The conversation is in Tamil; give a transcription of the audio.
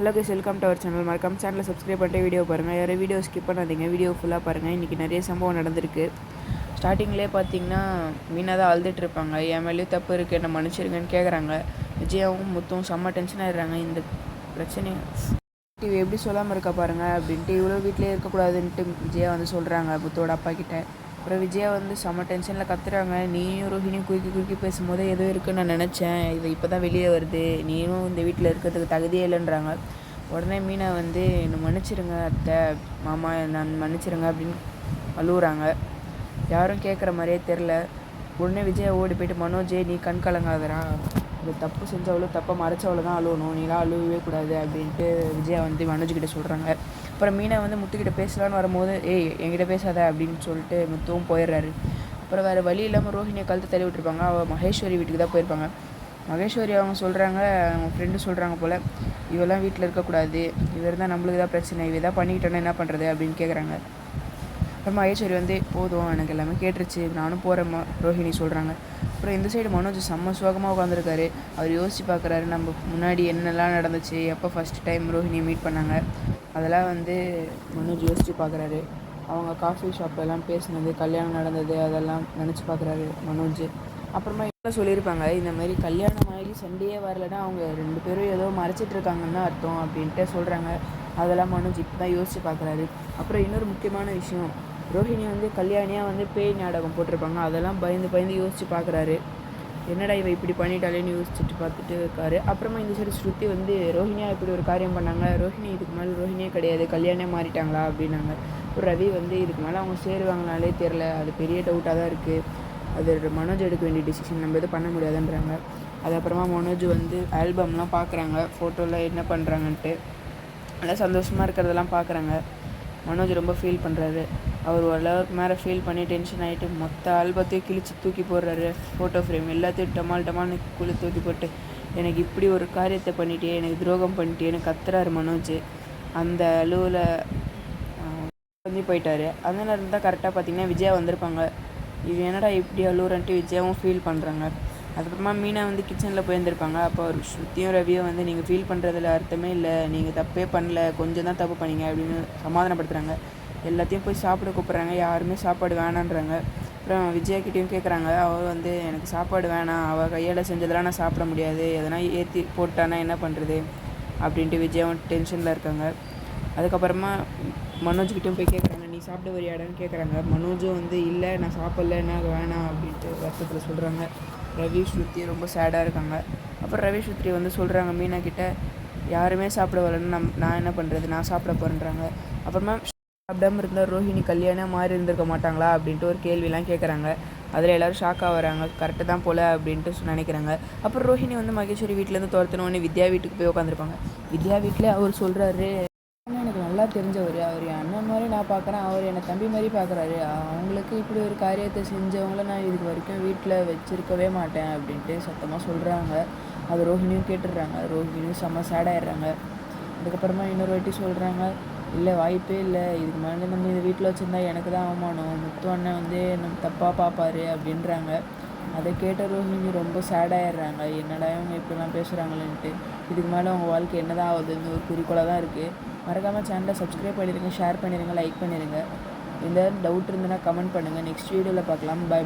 Hello guys, welcome to our channel. மறக்காம சேனலை சப்ஸ்கிரைப் பண்ணிட்டு வீடியோ பாருங்கள். யாரும் வீடியோ ஸ்கிப் பண்ணாதீங்க, வீடியோ ஃபுல்லாக பாருங்கள். இன்றைக்கி நிறைய சம்பவம் நடந்திருக்கு. ஸ்டார்டிங்லேயே பார்த்தீங்கன்னா மீனாக தான் அழுதுட்டு இருப்பாங்க. என் மேலேயும் தப்பு இருக்குது, என்ன மன்னிச்சிருங்கன்னு கேட்குறாங்க. விஜயாவும் முத்தும் செம்ம டென்ஷன் ஆகிடுறாங்க. இந்த பிரச்சனை டிவி எப்படி சொல்லாமல் இருக்கா பாருங்கள் அப்படின்ட்டு, இவ்வளோ வீட்டிலே இருக்கக்கூடாதுன்ட்டு விஜயா வந்து சொல்கிறாங்க முத்தோட அப்பா கிட்ட. அப்புறம் விஜயா வந்து செம்ம டென்ஷனில் கத்துறாங்க. நீயும் ரோஹினியும் குறுக்கி பேசும்போது ஏதோ இருக்குன்னு நான் நினச்சேன், இது இப்போ தான் வெளியே வருது, நீயும் இந்த வீட்டில் இருக்கிறதுக்கு தகுதியே இல்லைன்றாங்க. உடனே மீனா வந்து என்னை மன்னிச்சிருங்க அத்தை, மாமா நான் மன்னிச்சிருங்க அப்படின்னு அழுகுறாங்க. யாரும் கேட்குற மாதிரியே தெரில. உடனே விஜயா ஓடி போய்ட்டு, மனோஜே நீ கண் கலங்காதரா, இந்த தப்பு செஞ்சவளோ தப்பை மறைச்சவளோ தான் அழுவணும், நீலாம் அழுவவே கூடாது அப்படின்ட்டு விஜயா வந்து மனோஜ்கிட்ட சொல்கிறாங்க. அப்புறம் மீனா வந்து முத்துக்கிட்ட பேசலான்னு வரும்போது, என்கிட்ட பேசாத அப்படின்னு சொல்லிட்டு முத்துவும் போயிடுறாரு. அப்புறம் வேறு வழி இல்லாமல் ரோஹினியை கழுத்து தள்ளி விட்டுருப்பாங்க. அவள் மகேஸ்வரி வீட்டுக்கு தான் போயிருப்பாங்க. மகேஸ்வரி அவங்க சொல்கிறாங்க, அவங்க ஃப்ரெண்டு சொல்கிறாங்க போல், இவெல்லாம் வீட்டில் இருக்கக்கூடாது, இவர் தான் நம்மளுக்கு தான் பிரச்சனை, இவ தான் பண்ணிக்கிட்டோன்னா என்ன பண்ணுறது அப்படின்னு கேட்குறாங்க. அப்புறம் மகேஸ்வரி வந்து போதும் எனக்கு எல்லாமே கேட்டுருச்சு, நானும் போகிறேம்மா ரோஹிணி சொல்கிறாங்க. அப்புறம் இந்த சைடு மனோஜ் செம்ம சுகமாக உட்காந்துருக்காரு. அவர் யோசிச்சு பார்க்குறாரு, நம்ம முன்னாடி என்னெல்லாம் நடந்துச்சு, எப்போ ஃபஸ்ட் டைம் ரோஹிணியை மீட் பண்ணாங்க அதெல்லாம் வந்து மனோஜ் யோசித்து பார்க்குறாரு. அவங்க காஃபி ஷாப்லலாம் பேசினது, கல்யாணம் நடந்தது, அதெல்லாம் நினச்சி பார்க்குறாரு மனோஜ். அப்புறமா என்ன சொல்லியிருப்பாங்க, இந்த மாதிரி கல்யாணம் ஆகி சண்டையே வரலைன்னா அவங்க ரெண்டு பேரும் ஏதோ மறைச்சிட்ருக்காங்கன்னு தான் அர்த்தம் அப்படின்ட்டு சொல்கிறாங்க. அதெல்லாம் மனோஜ் இப்போ தான் யோசித்து பார்க்குறாரு. அப்புறம் இன்னொரு முக்கியமான விஷயம், ரோஹிணி வந்து கல்யாணியாக வந்து பேய் நாடகம் போட்டிருப்பாங்க. அதெல்லாம் பயந்து யோசித்து பார்க்குறாரு. என்னடா இவ இப்படி பண்ணிட்டாலேன்னு யோசிச்சுட்டு பார்த்துட்டு இருக்காரு. அப்புறமா இந்த சைடு ஸ்ருதி வந்து ரோஹிணியாக இப்படி ஒரு காரியம் பண்ணாங்க, ரோஹிணி இதுக்கு மேலே ரோஹிணியே கிடையாது, கல்யாணம் மாறிட்டாங்களா அப்படின்னாங்க. ஒரு ரவி வந்து இதுக்கு மேலே அவங்க சேருவாங்கனாலே தெரில, அது பெரிய டவுட்டாக தான் இருக்குது, அது மனோஜ் எடுக்க வேண்டிய டிசிஷன், நம்ம எதுவும் பண்ண முடியாதுன்றாங்க. அது அப்புறமா மனோஜ் வந்து ஆல்பம்லாம் பார்க்குறாங்க, ஃபோட்டோவில் என்ன பண்ணுறாங்கன்ட்டு நல்லா சந்தோஷமாக இருக்கிறதெல்லாம் பார்க்குறாங்க. மனோஜ் ரொம்ப ஃபீல் பண்ணுறாரு. அவர் ஓரளவுக்கு மேலே ஃபீல் பண்ணி டென்ஷன் ஆகிட்டு மொத்த ஆல்பத்தையும் கிழிச்சு தூக்கி போடுறாரு. ஃபோட்டோ ஃப்ரேம் எல்லாத்தையும் டமால்னு குழி தூக்கி போட்டு, எனக்கு இப்படி ஒரு காரியத்தை பண்ணிட்டே, எனக்கு துரோகம் பண்ணிட்டேன்னு கத்துறாரு மனோஜ். அந்த அலுவில் வந்து போயிட்டார். அந்த நேரம் தான் கரெக்டாக பார்த்திங்கன்னா விஜயா வந்திருப்பாங்க. இது என்னடா இப்படி அழுவுறன்ட்டு விஜயாவும் ஃபீல் பண்ணுறாங்க. அதுக்கப்புறமா மீனா வந்து கிச்சனில் போயிருந்திருப்பாங்க. அப்போ ஒரு ஸ்ருதியும் ரவியும் வந்து நீங்கள் ஃபீல் பண்ணுறதுல அர்த்தமே இல்லை, நீங்கள் தப்பே பண்ணல, கொஞ்சம் தான் தப்பு பண்ணீங்க அப்படின்னு சமாதானப்படுத்துகிறாங்க. எல்லாத்தையும் போய் சாப்பிட கூப்பிட்றாங்க. யாருமே சாப்பாடு வேணான்றாங்க. அப்புறம் விஜயாக்கிட்டையும் கேட்குறாங்க. அவள் வந்து எனக்கு சாப்பாடு வேணாம், அவள் கையால் செஞ்சதெல்லாம் நான் சாப்பிட முடியாது, எதனா ஏற்றி போட்டானா என்ன பண்ணுறது அப்படின்ட்டு விஜயாவும் டென்ஷனில் இருக்காங்க. அதுக்கப்புறமா மனோஜ்கிட்டையும் போய் கேட்குறாங்க, நீ சாப்பிட வரியாடான்னு கேட்குறாங்க. மனோஜும் வந்து இல்லை நான் சாப்பிட்ல, எனக்கு வேணாம் அப்படின்ட்டு வருத்தத்தில் சொல்கிறாங்க. ரவி ஸ்ருதி ரொம்ப சேடாக இருக்காங்க. அப்புறம் ரவி ஸ்ருதி வந்து சொல்கிறாங்க மீனா கிட்ட, யாருமே சாப்பிட வரலன்னு நான் என்ன பண்ணுறது, நான் சாப்பிட போகிறேன்றாங்க. அப்புறமா சாப்பிடாமல் இருந்தால் ரோஹிணி கல்யாணம் மாறி இருந்திருக்க மாட்டாங்களா அப்படின்ட்டு ஒரு கேள்விலாம் கேட்குறாங்க. அதில் எல்லோரும் ஷாக்காக வராங்க. கரெக்டு தான் போல் அப்படின்ட்டு நினைக்கிறாங்க. அப்புறம் ரோஹிணி வந்து மகேஸ்வரி வீட்டிலேருந்து துரத்தினோடனே வித்யா வீட்டுக்கு போய் உட்காந்துருப்பாங்க. வித்யா வீட்டில் அவர் சொல்கிறாரு, எனக்கு நல்லா தெரிஞ்சவர், அவர் என் அண்ணன் மாதிரி நான் பார்க்குறேன், அவர் என்னை தம்பி மாதிரி பார்க்குறாரு, அவங்களுக்கு இப்படி ஒரு காரியத்தை செஞ்சவங்கள நான் இதுக்கு வரைக்கும் வீட்டில் வச்சுருக்கவே மாட்டேன் அப்படின்ட்டு சத்தமாக சொல்கிறாங்க. அது ரோஹிணியும் கேட்டுடுறாங்க. ரோஹிணியும் செம்ம சேடாயிடுறாங்க. அதுக்கப்புறமா இன்னொரு வாட்டி சொல்கிறாங்க, இல்லை வாய்ப்பே இல்லை, இதுக்கு மேலே நம்ம இந்த வீட்டில் வச்சுருந்தா எனக்கு தான் அவமானம், முத்து அண்ணன் வந்து நம்ம தப்பாக பார்ப்பாரு அப்படின்றாங்க. அதை கேட்ட ரோஹிணி ரொம்ப சேடாயிடுறாங்க. என்னடா இவங்க இப்படிலாம் பேசுகிறாங்களேன்ட்டு. இதுக்கு மேலே அவங்க வாழ்க்கை என்ன தான் ஆகுதுன்னு ஒரு குறிக்கோளாக தான் இருக்குது. மறக்காமல் சேனலை சப்ஸ்கிரைப் பண்ணிடுங்க, ஷேர் பண்ணிடுங்க, லைக் பண்ணிடுங்க. இந்த டவுட் இருந்ததுன்னா கமெண்ட் பண்ணுங்கள். நெக்ஸ்ட் வீடியோவில் பார்க்கலாம். பை.